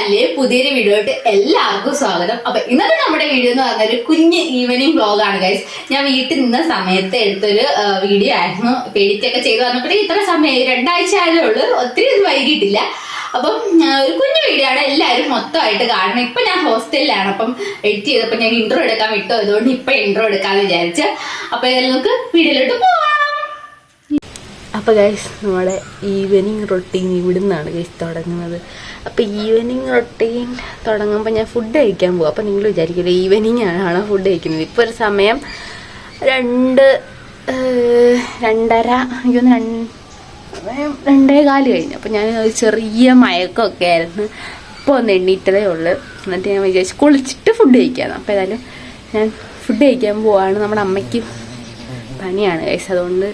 ചാനലിലെ പുതിയൊരു വീഡിയോയിട്ട് എല്ലാവർക്കും സ്വാഗതം. അപ്പൊ ഇന്നത്തെ നമ്മുടെ വീഡിയോ എന്ന് പറഞ്ഞ ഒരു കുഞ്ഞ് ഈവനിങ് വ്ലോഗാണ് ഗൈസ്. ഞാൻ വീട്ടിൽ നിന്ന സമയത്ത് എടുത്തൊരു വീഡിയോ ആയിരുന്നു. എഡിറ്റൊക്കെ ചെയ്ത് വന്നപ്പോഴേ ഇത്ര സമയം 2 ആഴ്ച ആയതേ ഉള്ളൂ, ഒത്തിരി ഒന്നും വൈകിട്ടില്ല. അപ്പം ഒരു കുഞ്ഞു വീഡിയോ ആണ്, എല്ലാവരും മൊത്തമായിട്ട് കാണണം. ഇപ്പൊ ഞാൻ ഹോസ്റ്റലിലാണ്, അപ്പം എഡിറ്റ് ചെയ്തപ്പോൾ ഞാൻ ഇൻട്രോ എടുക്കാൻ വിട്ടു, അതുകൊണ്ട് ഇപ്പൊ ഇൻട്രോ എടുക്കാന്ന് വിചാരിച്ചു. അപ്പൊ നമുക്ക് വീഡിയോയിലോട്ട് പോവാം. അപ്പോൾ ഗൈസ് നമ്മുടെ ഈവനിങ് റൊട്ടീൻ ഇവിടെ നിന്നാണ് ഗൈസ് തുടങ്ങുന്നത്. അപ്പോൾ ഈവനിങ് റൊട്ടീൻ തുടങ്ങുമ്പോൾ ഞാൻ ഫുഡ് കഴിക്കാൻ പോകും. അപ്പോൾ നിങ്ങൾ വിചാരിക്കില്ല ഈവനിങ് ആണോ ഫുഡ് കഴിക്കുന്നത്. ഇപ്പോൾ ഒരു സമയം 2:30 കഴിഞ്ഞു. അപ്പോൾ ഞാൻ ഒരു ചെറിയ മയക്കമൊക്കെ ആയിരുന്നു. ഇപ്പോൾ ഒന്ന് എണ്ണീറ്റതേ ഉള്ളൂ. എന്നിട്ട് ഞാൻ വിചാരിച്ചു കുളിച്ചിട്ട് ഫുഡ് കഴിക്കാമെന്ന്. അപ്പോൾ ഏതായാലും ഞാൻ ഫുഡ് കഴിക്കാൻ പോവാണ്. നമ്മുടെ അമ്മയ്ക്ക് പനിയാണ് ഗൈസ്, അതുകൊണ്ട്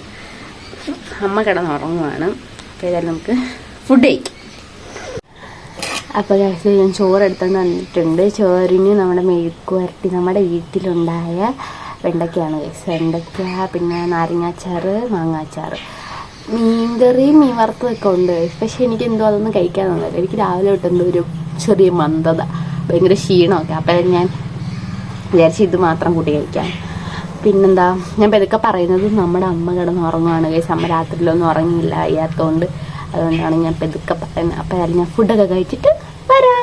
അമ്മ കിടന്നുറങ്ങുവാണ്. അപ്പോൾ ഏതായാലും നമുക്ക് ഫുഡ് കഴിക്കാം. അപ്പോൾ ഗൈസ് ഞാൻ ചോറെടുത്തോണ്ട് വന്നിട്ടുണ്ട്. ചോറിന് നമ്മുടെ മെഴുക്ക് വരട്ടി നമ്മുടെ വീട്ടിലുണ്ടായ വെണ്ടയ്ക്കയാണ് ഗൈസ്. വെണ്ടയ്ക്ക, പിന്നെ നാരങ്ങാച്ചാറ്, മാങ്ങാച്ചാറ്, മീൻകറിയും മീൻ വറുത്തതൊക്കെ ഉണ്ട് ഗൈസ്. പക്ഷേ എനിക്ക് എന്തോ അതൊന്നും കഴിക്കാൻ തോന്നില്ല. എനിക്ക് രാവിലെ തൊട്ടെന്തോ ഒരു ചെറിയ മന്ദത, ഭയങ്കര ക്ഷീണമൊക്കെ. അപ്പോൾ ഞാൻ വിചാരിച്ച് ഇത് മാത്രം കൂട്ടി കഴിക്കാം. പിന്നെന്താ, ഞാൻ പെതൊക്കെ പറയുന്നത് നമ്മുടെ അമ്മ കിടന്നുറങ്ങുവാണ് ഗൈസ്. അമ്മ രാത്രിയിലൊന്നും ഉറങ്ങിയില്ല അയ്യാത്തതുകൊണ്ട്, അതുകൊണ്ടാണ് ഞാൻ പെതൊക്കെ പറയുന്നത്. അപ്പോൾ അതിൽ ഞാൻ ഫുഡൊക്കെ കഴിച്ചിട്ട് വരാം.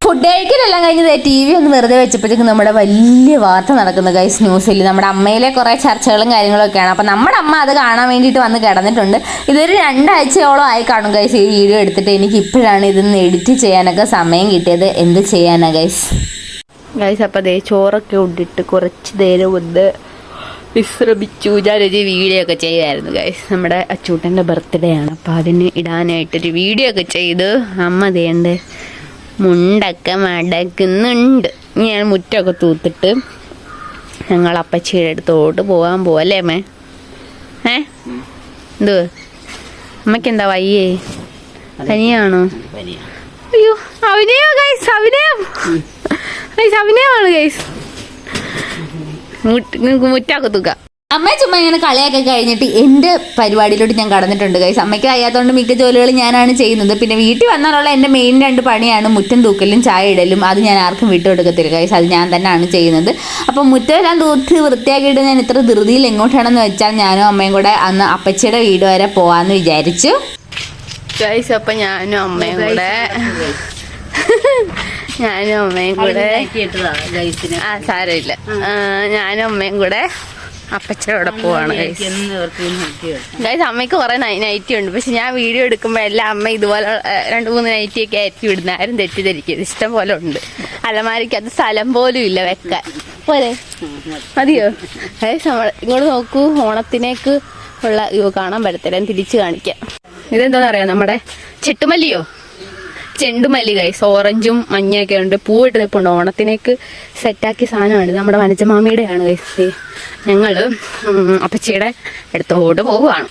ഫുഡ് കഴിക്കലെല്ലാം കഴിഞ്ഞത് TV ഒന്ന് വെറുതെ വെച്ചപ്പോഴത്തേക്കും നമ്മുടെ വലിയ വാർത്ത നടക്കുന്ന ഗൈസ് ന്യൂസിൽ. നമ്മുടെ അമ്മയിലെ കുറേ ചർച്ചകളും കാര്യങ്ങളൊക്കെയാണ്. അപ്പം നമ്മുടെ അമ്മ അത് കാണാൻ വേണ്ടിയിട്ട് വന്ന് കിടന്നിട്ടുണ്ട്. ഇതൊരു 2 ആഴ്ചയോളം ആയി കാണും ഗൈസ് ഈ വീഡിയോ എടുത്തിട്ട്. എനിക്ക് ഇപ്പോഴാണ് ഇതൊന്ന് എഡിറ്റ് ചെയ്യാനൊക്കെ സമയം കിട്ടിയത്. എന്ത് ചെയ്യാനാ ഗൈസ്. അപ്പോൾ അതേ ചോറൊക്കെ ഉണ്ടിട്ട് കുറച്ച് നേരം ഒന്ന് വിശ്രമിച്ചു. ഞാനൊരു വീഡിയോ ഒക്കെ ചെയ്യുമായിരുന്നു ഗൈസ്. നമ്മുടെ അച്ചൂട്ടൻ്റെ ബർത്ത്ഡേ ആണ്, അപ്പോൾ അതിന് ഇടാനായിട്ടൊരു വീഡിയോ ഒക്കെ ചെയ്ത് അമ്മ ദേണ്ട മുണ്ടൊക്കെ മടക്കുന്നുണ്ട്. ഞാൻ മുറ്റമൊക്കെ തൂത്തിട്ട് ഞങ്ങൾ അപ്പച്ചിയുടെ അടുത്തോട്ട് പോകാൻ പോവല്ലേ അമ്മേ? എന്ത് അമ്മയ്ക്ക് എന്താ വയ്യേ? പനിയാണോ? അയ്യോ അഭിനയോ ഗൈസ്, അഭിനയം ഗൈസ്, അഭിനയമാണ് ഗൈസ്. മുറ്റൊക്കെ തൂക്ക. അമ്മ ചുമ്മാ ഇങ്ങനെ കളിയൊക്കെ കഴിഞ്ഞിട്ട് എൻ്റെ പരിപാടിയിലോട്ട് ഞാൻ കടന്നിട്ടുണ്ട് ഗൈസ്. അമ്മയ്ക്ക് അറിയാത്തതുകൊണ്ട് മിക്ക ജോലികളും ഞാനാണ് ചെയ്യുന്നത്. പിന്നെ വീട്ടിൽ വന്നാലുള്ള എൻ്റെ മെയിൻ 2 പണിയാണ് മുറ്റം തൂക്കലും ചായ ഇടലും. അത് ഞാൻ ആർക്കും വിട്ടുകൊടുക്കത്തില്ല ഗൈസ്, അത് ഞാൻ തന്നെയാണ് ചെയ്യുന്നത്. അപ്പം മുറ്റമെല്ലാം തൂത്ത് വൃത്തിയാക്കിയിട്ട് ഞാൻ ഇത്ര ധൃതിയിൽ എങ്ങോട്ടാണെന്ന് വെച്ചാൽ ഞാനും അമ്മയും കൂടെ അന്ന് അപ്പച്ചിയുടെ വീട് വരെ പോകാമെന്ന് വിചാരിച്ചു ഗൈസ്. അപ്പം ഞാനും അമ്മയും കൂടെ സാരമില്ല, ഞാനും അമ്മയും കൂടെ അപ്പച്ചനോടെ പോവാണ് ഗൈസ്. അമ്മയ്ക്ക് കുറെ നൈറ്റി ഉണ്ട്, പക്ഷെ ഞാൻ വീഡിയോ എടുക്കുമ്പോഴെല്ലാം അമ്മ ഇതുപോലെ 2-3 നൈറ്റിയൊക്കെ ആയിരിക്കും ഇടുന്നത്. ആരും തെറ്റിദ്ധരിക്കരുത്, ഇഷ്ടം പോലെ ഉണ്ട്. അലമാരിക്ക് അത് സ്ഥലം പോലും ഇല്ല വെക്കാൻ. പോലെ മതിയോ ഗൈസ്? ഇങ്ങോട്ട് നോക്കൂ, ഓണത്തിനേക്ക് ഉള്ള കാണാൻ പറ്റത്തില്ല, ഞാൻ തിരിച്ച് കാണിക്കാം. ഇതെന്താണെന്നറിയാം, നമ്മുടെ ചെണ്ടുമല്ലി ഗൈസ്. ഓറഞ്ചും മഞ്ഞയൊക്കെ ഉണ്ട്, പൂവിട്ട് നിൽപ്പുണ്ട്. ഓണത്തിനേക്ക് സെറ്റാക്കിയ സാധനമാണ്. നമ്മുടെ വനജമാമിയുടെയാണ് ഗൈസ്. ഞങ്ങൾ അപ്പച്ചിയുടെ അടുത്തോട്ട് പോവുകയാണ്.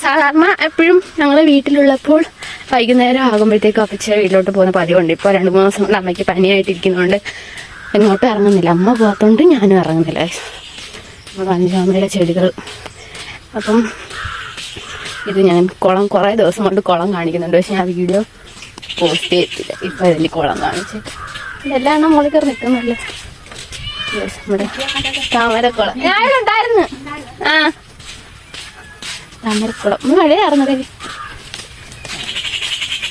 സാധാരണ എപ്പോഴും ഞങ്ങൾ വീട്ടിലുള്ളപ്പോൾ വൈകുന്നേരം ആകുമ്പോഴത്തേക്കും അപ്പച്ചിയുടെ വീട്ടിലോട്ട് പോകുന്ന പതിവുണ്ട്. ഇപ്പോൾ 2-3 ദിവസം കൊണ്ട് അമ്മയ്ക്ക് പനിയായിട്ടിരിക്കുന്നതുകൊണ്ട് എങ്ങോട്ടും ഇറങ്ങുന്നില്ല. അമ്മ പോകാത്തതുകൊണ്ട് ഞാനും ഇറങ്ങുന്നില്ല ഗൈസ്. നമ്മുടെ വനജമാമിയുടെ ചെടികൾ. അപ്പം ഇത് ഞാൻ കുറേ ദിവസം കൊണ്ട് കുളം കാണിക്കുന്നുണ്ട്, പക്ഷെ ഞാൻ വീഡിയോ പോസ്റ്റ് ചെയ്തില്ല. ഇപ്പം ഇതിൽ കുളം കാണിച്ചിട്ട് ഇതെല്ലാം എണ്ണം മുകളിൽ കയറി നിൽക്കുന്നില്ല. നമ്മുടെ താമരക്കുളം ഞാനുണ്ടായിരുന്നു. താമരക്കുളം മഴയായിരുന്നത്.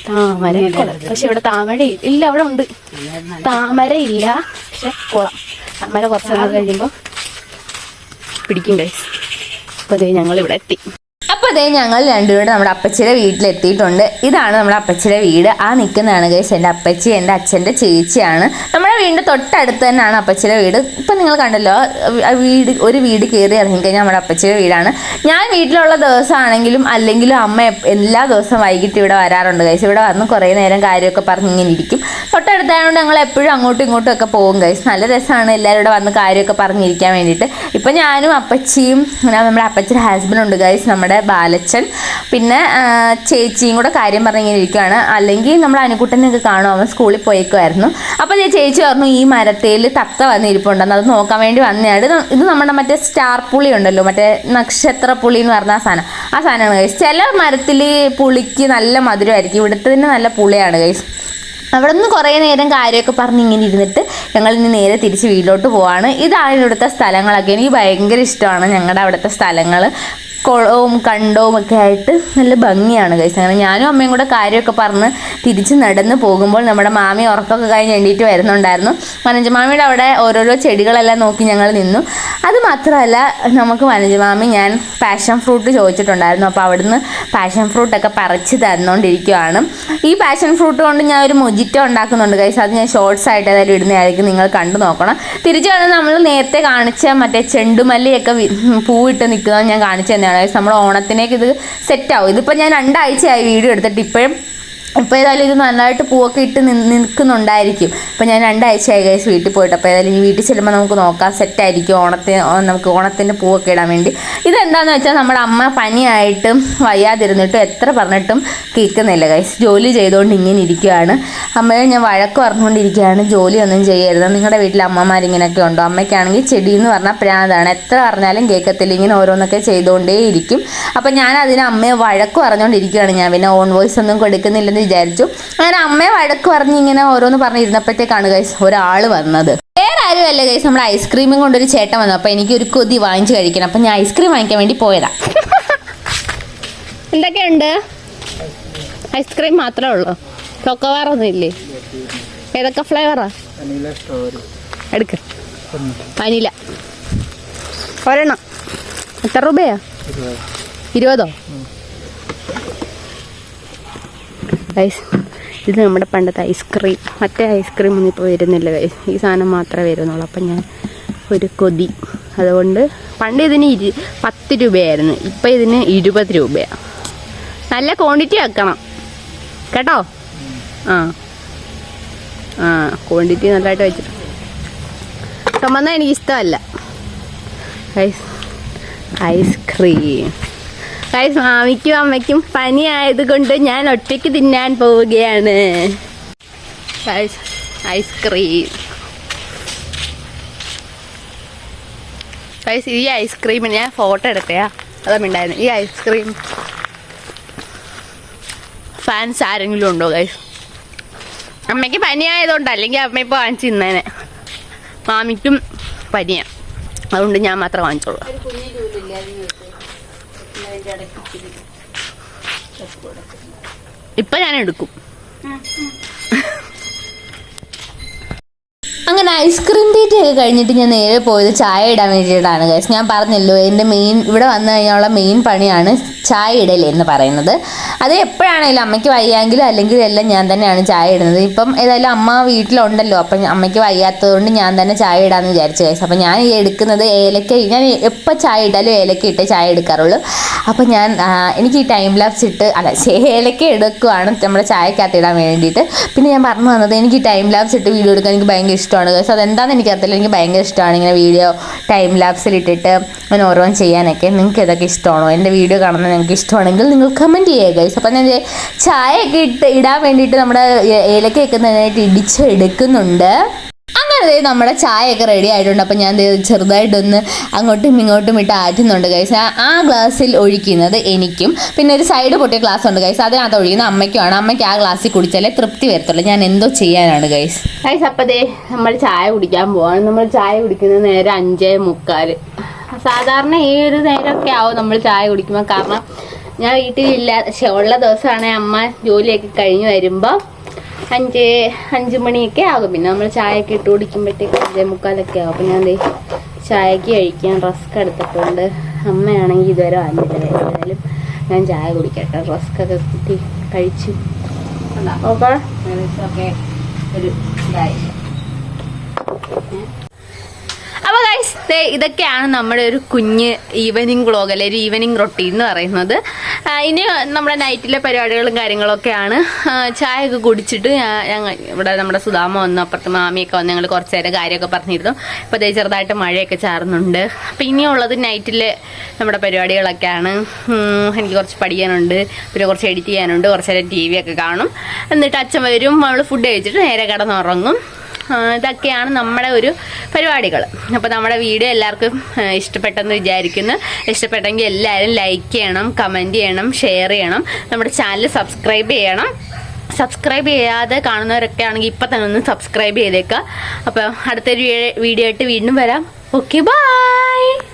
താമരക്കുളം, പക്ഷെ ഇവിടെ താമര ഇല്ല. അവിടെ ഉണ്ട് താമര ഇല്ല, പക്ഷെ കുളം. താമര കുറച്ച് നാൾ കഴിയുമ്പോൾ പിടിക്കും ഗൈസ്. അപ്പോൾ അതേ ഞങ്ങളിവിടെ എത്തി. അപ്പോൾ അതേ ഞങ്ങൾ രണ്ടുപേരും നമ്മുടെ അപ്പച്ചിയുടെ വീട്ടിലെത്തിയിട്ടുണ്ട്. ഇതാണ് നമ്മുടെ അപ്പച്ചിയുടെ വീട്. ആ നിൽക്കുന്നതാണ് ഗൈസ് എൻ്റെ അപ്പച്ചി, എൻ്റെ അച്ഛൻ്റെ ചേച്ചിയാണ്. നമ്മുടെ വീടിൻ്റെ തൊട്ടടുത്ത് തന്നെയാണ് അപ്പച്ചിയുടെ വീട്. ഇപ്പം നിങ്ങൾ കണ്ടല്ലോ, ഒരു വീട് കയറി ഇറങ്ങിക്കഴിഞ്ഞാൽ നമ്മുടെ അപ്പച്ചിയുടെ വീടാണ്. ഞാൻ വീട്ടിലുള്ള ദിവസമാണെങ്കിലും അല്ലെങ്കിലും അമ്മ എല്ലാ ദിവസവും വൈകിട്ട് ഇവിടെ വരാറുണ്ട് ഗൈസ്. ഇവിടെ വന്ന് കുറേ നേരം കാര്യമൊക്കെ പറഞ്ഞ് ഇങ്ങനെ ഇരിക്കും. തൊട്ടടുത്തായതുകൊണ്ട് ഞങ്ങൾ എപ്പോഴും അങ്ങോട്ടും ഇങ്ങോട്ടും ഒക്കെ പോകും ഗൈസ്. നല്ല രസമാണ് എല്ലാവരും ഇവിടെ വന്ന് കാര്യമൊക്കെ പറഞ്ഞിരിക്കാൻ വേണ്ടിയിട്ട്. ഇപ്പം ഞാനും അപ്പച്ചിയും നമ്മുടെ അപ്പച്ചിയുടെ ഹസ്ബൻഡുണ്ട് ഗൈസ്, നമ്മുടെ ബാലച്ചൻ, പിന്നെ ചേച്ചിയും കൂടെ കാര്യം പറഞ്ഞിങ്ങനെ ഇരിക്കുകയാണ്. അല്ലെങ്കിൽ നമ്മൾ അനുക്കുട്ടനൊക്കെ കാണും, അവൻ സ്കൂളിൽ പോയേക്കുമായിരുന്നു. അപ്പോൾ ചേച്ചി പറഞ്ഞു ഈ മരത്തേൽ തത്ത വന്നിരിപ്പുണ്ടെന്ന്, അത് നോക്കാൻ വേണ്ടി വന്നതാണ്. ഇത് നമ്മുടെ മറ്റേ സ്റ്റാർ പുളി ഉണ്ടല്ലോ, മറ്റേ നക്ഷത്ര പുളി എന്ന് പറഞ്ഞ ആ സാധനമാണ് ഗൈസ്. ചില മരത്തിൽ പുളിക്ക് നല്ല മധുരമായിരിക്കും, ഇവിടുത്തെ തന്നെ നല്ല പുളിയാണ് ഗൈസ്. അവിടെ നിന്ന് കുറേ നേരം കാര്യമൊക്കെ പറഞ്ഞ് ഇങ്ങനെ ഇരുന്നിട്ട് ഞങ്ങൾ ഇനി നേരെ തിരിച്ച് വീട്ടിലോട്ട് പോവാണ്. ഇതാണ് ഇവിടുത്തെ സ്ഥലങ്ങളൊക്കെ. എനിക്ക് ഭയങ്കര ഇഷ്ടമാണ് ഞങ്ങളുടെ അവിടുത്തെ സ്ഥലങ്ങൾ. കുളവും കണ്ടവും ഒക്കെ ആയിട്ട് നല്ല ഭംഗിയാണ് ഗൈസ്. അങ്ങനെ ഞാനും അമ്മയും കൂടെ കാര്യമൊക്കെ പറഞ്ഞ് തിരിച്ച് നടന്ന് പോകുമ്പോൾ നമ്മുടെ മാമി ഉറക്കമൊക്കെ കഴിഞ്ഞ് എണ്ണീറ്റ് വരുന്നുണ്ടായിരുന്നു. വനജമാമിയുടെ അവിടെ ഓരോരോ ചെടികളെല്ലാം നോക്കി ഞങ്ങൾ നിന്നു. അത് മാത്രമല്ല നമുക്ക് വനജമാമി ഞാൻ പാഷൻ ഫ്രൂട്ട് ചോദിച്ചിട്ടുണ്ടായിരുന്നു. അപ്പോൾ അവിടുന്ന് പാഷൻ ഫ്രൂട്ടൊക്കെ പറിച്ച് തന്നുകൊണ്ടിരിക്കുകയാണ്. ഈ പാഷൻ ഫ്രൂട്ട് കൊണ്ട് ഞാൻ ഒരു മൊജിറ്റോ ഉണ്ടാക്കുന്നുണ്ട് ഗൈസ്. അത് ഞാൻ ഷോർട്സ് ആയിട്ട് ഏതായാലും ഇടുന്നതായിരിക്കും, നിങ്ങൾ കണ്ടു നോക്കണം. തിരിച്ചു വന്ന് നമ്മൾ നേരത്തെ കാണിച്ച മറ്റേ ചെണ്ടുമല്ലിയൊക്കെ പൂവിട്ട് നിൽക്കുന്നത് ഞാൻ കാണിച്ചു തന്നെയാണ്. നമ്മൾ ഓണത്തിനേക്ക് ഇത് സെറ്റാവും. ഇതിപ്പോൾ ഞാൻ 2 ആഴ്ചയായി വീഡിയോ എടുത്തിട്ട് ഇപ്പോൾ ഏതായാലും ഇത് നന്നായിട്ട് പൂവൊക്കെ ഇട്ട് നിൽക്കുന്നുണ്ടായിരിക്കും. അപ്പോൾ ഞാൻ 2 ആഴ്ചയായി ഗൈസ് വീട്ടിൽ പോയിട്ട്. അപ്പോൾ ഏതായാലും ഈ വീട്ടിൽ ചെല്ലുമ്പോൾ നമുക്ക് നോക്കാം, സെറ്റായിരിക്കും നമുക്ക് ഓണത്തിൻ്റെ പൂവൊക്കെ ഇടാൻ വേണ്ടി. ഇതെന്താണെന്ന് വെച്ചാൽ നമ്മുടെ അമ്മ പനിയായിട്ടും വയ്യാതിരുന്നിട്ടും എത്ര പറഞ്ഞിട്ടും കേൾക്കുന്നില്ല ഗൈസ്. ജോലി ചെയ്തുകൊണ്ട് ഇങ്ങനെ ഇരിക്കുകയാണ്. അമ്മയെ ഞാൻ വഴക്ക് പറഞ്ഞുകൊണ്ടിരിക്കുകയാണ്, ജോലിയൊന്നും ചെയ്യരുത്. നിങ്ങളുടെ വീട്ടിൽ അമ്മമാരിങ്ങനെയൊക്കെ ഉണ്ടോ? അമ്മയ്ക്കാണെങ്കിൽ ചെടി എന്ന് പറഞ്ഞാൽ പ്രാന്താണ്, എത്ര പറഞ്ഞാലും കേൾക്കത്തില്ല, ഇങ്ങനെ ഓരോന്നൊക്കെ ചെയ്തുകൊണ്ടേയിരിക്കും. അപ്പോൾ ഞാൻ അതിന് അമ്മയെ വഴക്ക് പറഞ്ഞുകൊണ്ടിരിക്കുകയാണ്. ഞാൻ പിന്നെ ഓൺ വോയിസ് ഒന്നും കൊടുക്കുന്നില്ലെന്ന് വിചാരിച്ചു. അങ്ങനെ അമ്മയെ വഴക്ക് പറഞ്ഞ് ഇങ്ങനെ ഓരോന്ന് പറഞ്ഞിരുന്നപ്പോഴത്തേക്കാണ് ഗൈസ് ഒരാൾ വന്നത്. വേറെ ആരുമല്ല ഗൈസ്, നമ്മുടെ ഐസ്ക്രീമും കൊണ്ടൊരു ചേട്ടൻ വന്നു. അപ്പോൾ എനിക്കൊരു കൊതി വാങ്ങിച്ച് കഴിക്കണം. അപ്പം ഞാൻ ഐസ്ക്രീം വാങ്ങിക്കാൻ വേണ്ടി പോയതാ. എന്തൊക്കെയുണ്ട്? ഐസ്ക്രീം മാത്രമേ ഉള്ളൂ, ചോക്കോബാറൊന്നും ഇല്ലേ? ഏതൊക്കെ ഫ്ലേവറാ? എടുക്ക. വനില ഒരെണ്ണം എത്ര രൂപയാ? 20. ഗൈസ് ഇത് നമ്മുടെ പണ്ടത്തെ ഐസ്ക്രീം. മറ്റേ ഐസ്ക്രീം ഒന്നും ഇപ്പോൾ വരുന്നില്ല ഗൈസ്, ഈ സാധനം മാത്രമേ വരുന്നുള്ളൂ. അപ്പം ഞാൻ ഒരു കൊതി, അതുകൊണ്ട് പണ്ട് ഇതിന് 10 രൂപയായിരുന്നു, ഇപ്പം ഇതിന് 20 രൂപയാണ്. നല്ല ക്വാണ്ടിറ്റി വെക്കണം കേട്ടോ. ക്വാണ്ടിറ്റി നല്ലതായിട്ട് വെച്ചിട്ട് ചുമന്ന എനിക്കിഷ്ടമല്ല ഗൈസ്. ഐസ്ക്രീം ഗൈസ്, മാമിക്കും അമ്മയ്ക്കും പനി ആയതുകൊണ്ട് ഞാൻ ഒറ്റയ്ക്ക് തിന്നാൻ പോവുകയാണ് ഗൈസ്. ഐസ്ക്രീം ഗൈസ്, ഈ ഐസ്ക്രീമിന് ഞാൻ ഫോട്ടോ എടുത്തയാ, അതുണ്ടായിരുന്നു. ഈ ഐസ്ക്രീം ഫാൻസ് ആരെങ്കിലും ഉണ്ടോ ഗൈസ്? അമ്മയ്ക്ക് പനി ആയതുകൊണ്ട്, അല്ലെങ്കിൽ അമ്മ ഇപ്പോൾ വാങ്ങിച്ച് തിന്നേനെ. മാമിക്കും പനിയാണ്, അതുകൊണ്ട് ഞാൻ മാത്രമേ വാങ്ങിച്ചോളൂ. ഇപ്പൊ ഞാൻ എടുക്കും. അങ്ങനെ ഐസ്ക്രീം തീറ്റയൊക്കെ കഴിഞ്ഞിട്ട് ഞാൻ നേരെ പോയത് ചായ ഇടാൻ വേണ്ടിയിട്ടാണ് ഗൈസ്. ഞാൻ പറഞ്ഞല്ലോ എൻ്റെ ഇവിടെ വന്നു കഴിഞ്ഞാലുള്ള മെയിൻ പണിയാണ് ചായ ഇടൽ എന്ന് പറയുന്നത്. അത് എപ്പോഴാണെങ്കിലും അമ്മയ്ക്ക് വയ്യാങ്കിലും അല്ലെങ്കിൽ എല്ലാം ഞാൻ തന്നെയാണ് ചായ ഇടുന്നത്. ഇപ്പം ഏതായാലും അമ്മ വീട്ടിലുണ്ടല്ലോ, അപ്പം അമ്മയ്ക്ക് വയ്യാത്തതുകൊണ്ട് ഞാൻ തന്നെ ചായ ഇടാമെന്ന് വിചാരിച്ചു ഗൈസ്. അപ്പം ഞാൻ ഈ എടുക്കുന്നത് ഏലക്ക. ഞാൻ എപ്പോൾ ചായ ഇട്ടാലും ഏലക്ക ഇട്ട് ചായ എടുക്കാറുള്ളൂ. അപ്പം ഞാൻ എനിക്ക് ഈ ടൈം ലാപ്സ് ഇട്ട് ഏലക്ക എടുക്കുവാണ് നമ്മുടെ ചായക്കകത്ത് ഇടാൻ വേണ്ടിയിട്ട്. പിന്നെ ഞാൻ പറഞ്ഞു വന്നത് എനിക്ക് ഈ ടൈം ലാപ്സ് ഇട്ട് വീഡിയോ എടുക്കാൻ എനിക്ക് ഭയങ്കര ഇഷ്ടമാണ് ഗൈസ്. അതെന്താണെന്ന് എനിക്കറിയില്ല, എനിക്ക് ഭയങ്കര ഇഷ്ടമാണ് ഇങ്ങനെ വീഡിയോ ടൈം ലാപ്സിൽ ഇട്ടിട്ട് അങ്ങനെ ഓരോന്ന് ചെയ്യാനൊക്കെ. നിങ്ങൾക്ക് ഇതൊക്കെ ഇഷ്ടമാണോ? എൻ്റെ വീഡിയോ കാണുന്നത് നിങ്ങൾക്ക് ഇഷ്ടമാണെങ്കിൽ നിങ്ങൾ കമൻറ്റ് ചെയ്യുക ഗൈസ്. അപ്പം ഞാൻ ചായയൊക്കെ ഇടാൻ വേണ്ടിയിട്ട് നമ്മുടെ ഏലക്കയൊക്കെ നന്നായിട്ട് ഇടിച്ചെടുക്കുന്നുണ്ട്. അങ്ങനെ നമ്മുടെ ചായയൊക്കെ റെഡി ആയിട്ടുണ്ട്. അപ്പം ഞാൻ ചെറുതായിട്ടൊന്ന് അങ്ങോട്ടും ഇങ്ങോട്ടും ഇട്ട് ആറ്റുന്നുണ്ട് ഗൈസ്. ആ ഗ്ലാസ്സിൽ ഒഴിക്കുന്നത് എനിക്കും, പിന്നെ ഒരു സൈഡ് പൊട്ടിയ ഗ്ലാസ് ഉണ്ട് ഗൈസ്, അതിനകത്ത് ഒഴിക്കുന്നത് അമ്മയ്ക്കുമാണ്. അമ്മയ്ക്ക് ആ ഗ്ലാസ്സിൽ കുടിച്ചാലേ തൃപ്തി വരത്തുള്ളൂ. ഞാൻ എന്തോ ചെയ്യാനാണ് ഗൈസ്. ഗൈസ് അപ്പം നമ്മൾ ചായ കുടിക്കാൻ പോവാണ്. നമ്മൾ ചായ കുടിക്കുന്നത് നേരെ 5:45. സാധാരണ ഈ ഒരു നേരമൊക്കെ ആവും നമ്മൾ ചായ കുടിക്കുമ്പോൾ. കാരണം ഞാൻ വീട്ടിലില്ല, ഉള്ള ദിവസമാണെങ്കിൽ അമ്മ ജോലിയൊക്കെ കഴിഞ്ഞ് വരുമ്പോൾ 5 മണിയൊക്കെ ആകും. പിന്നെ നമ്മൾ ചായയൊക്കെ ഇട്ട് കുടിക്കുമ്പോഴത്തേക്ക് 5:45 ആകും. അപ്പം ഞാൻ ചായക്ക് കഴിക്കാൻ റസ്ക് എടുത്തിട്ടുണ്ട്. അമ്മയാണെങ്കിൽ ഇതുവരെ വന്നിട്ടില്ല. ഏതായാലും ഞാൻ ചായ കുടിക്കട്ടെ. റസ്ക് ഒക്കെ കുത്തി കഴിച്ചു. ഓക്കെ ഒരു ഇതായി. അപ്പോൾ ഗൈസ് ഇതൊക്കെയാണ് നമ്മുടെ ഒരു കുഞ്ഞ് ഈവനിങ് വ്ളോഗ്, അല്ലെങ്കിൽ ഒരു ഈവനിങ് റൊട്ടീൻ എന്ന് പറയുന്നത്. ഇനി നമ്മുടെ നൈറ്റിലെ പരിപാടികളും കാര്യങ്ങളൊക്കെയാണ്. ചായയൊക്കെ കുടിച്ചിട്ട് ഞങ്ങൾ ഇവിടെ നമ്മുടെ സുധാമ വന്നു, അപ്പുറത്ത് മാമിയൊക്കെ വന്ന് ഞങ്ങൾ കുറച്ച് നേരം കാര്യമൊക്കെ പറഞ്ഞിരുന്നു. ഇപ്പോൾ ചെറുതായിട്ട് മഴയൊക്കെ ചാറുന്നുണ്ട്. അപ്പോൾ ഇനിയുള്ളത് നൈറ്റിലെ നമ്മുടെ പരിപാടികളൊക്കെയാണ്. എനിക്ക് കുറച്ച് പഠിക്കാനുണ്ട്, പിന്നെ കുറച്ച് എഡിറ്റ് ചെയ്യാനുണ്ട്, കുറച്ച് നേരം TV ഒക്കെ കാണും. എന്നിട്ട് അച്ഛൻ വരും, നമ്മൾ ഫുഡ് കഴിച്ചിട്ട് നേരെ കിടന്നുറങ്ങും. ഇതൊക്കെയാണ് നമ്മുടെ ഒരു പരിപാടികൾ. അപ്പോൾ നമ്മുടെ വീഡിയോ എല്ലാവർക്കും ഇഷ്ടപ്പെട്ടെന്ന് വിചാരിക്കുന്നു. ഇഷ്ടപ്പെട്ടെങ്കിൽ എല്ലാവരും ലൈക്ക് ചെയ്യണം, കമൻറ്റ് ചെയ്യണം, ഷെയർ ചെയ്യണം, നമ്മുടെ ചാനൽ സബ്സ്ക്രൈബ് ചെയ്യണം. സബ്സ്ക്രൈബ് ചെയ്യാതെ കാണുന്നവരൊക്കെ ആണെങ്കിൽ ഇപ്പം തന്നെ ഒന്ന് സബ്സ്ക്രൈബ് ചെയ്തേക്കുക. അപ്പോൾ അടുത്തൊരു വീഡിയോ ആയിട്ട് വീണ്ടും വരാം. Okay, by.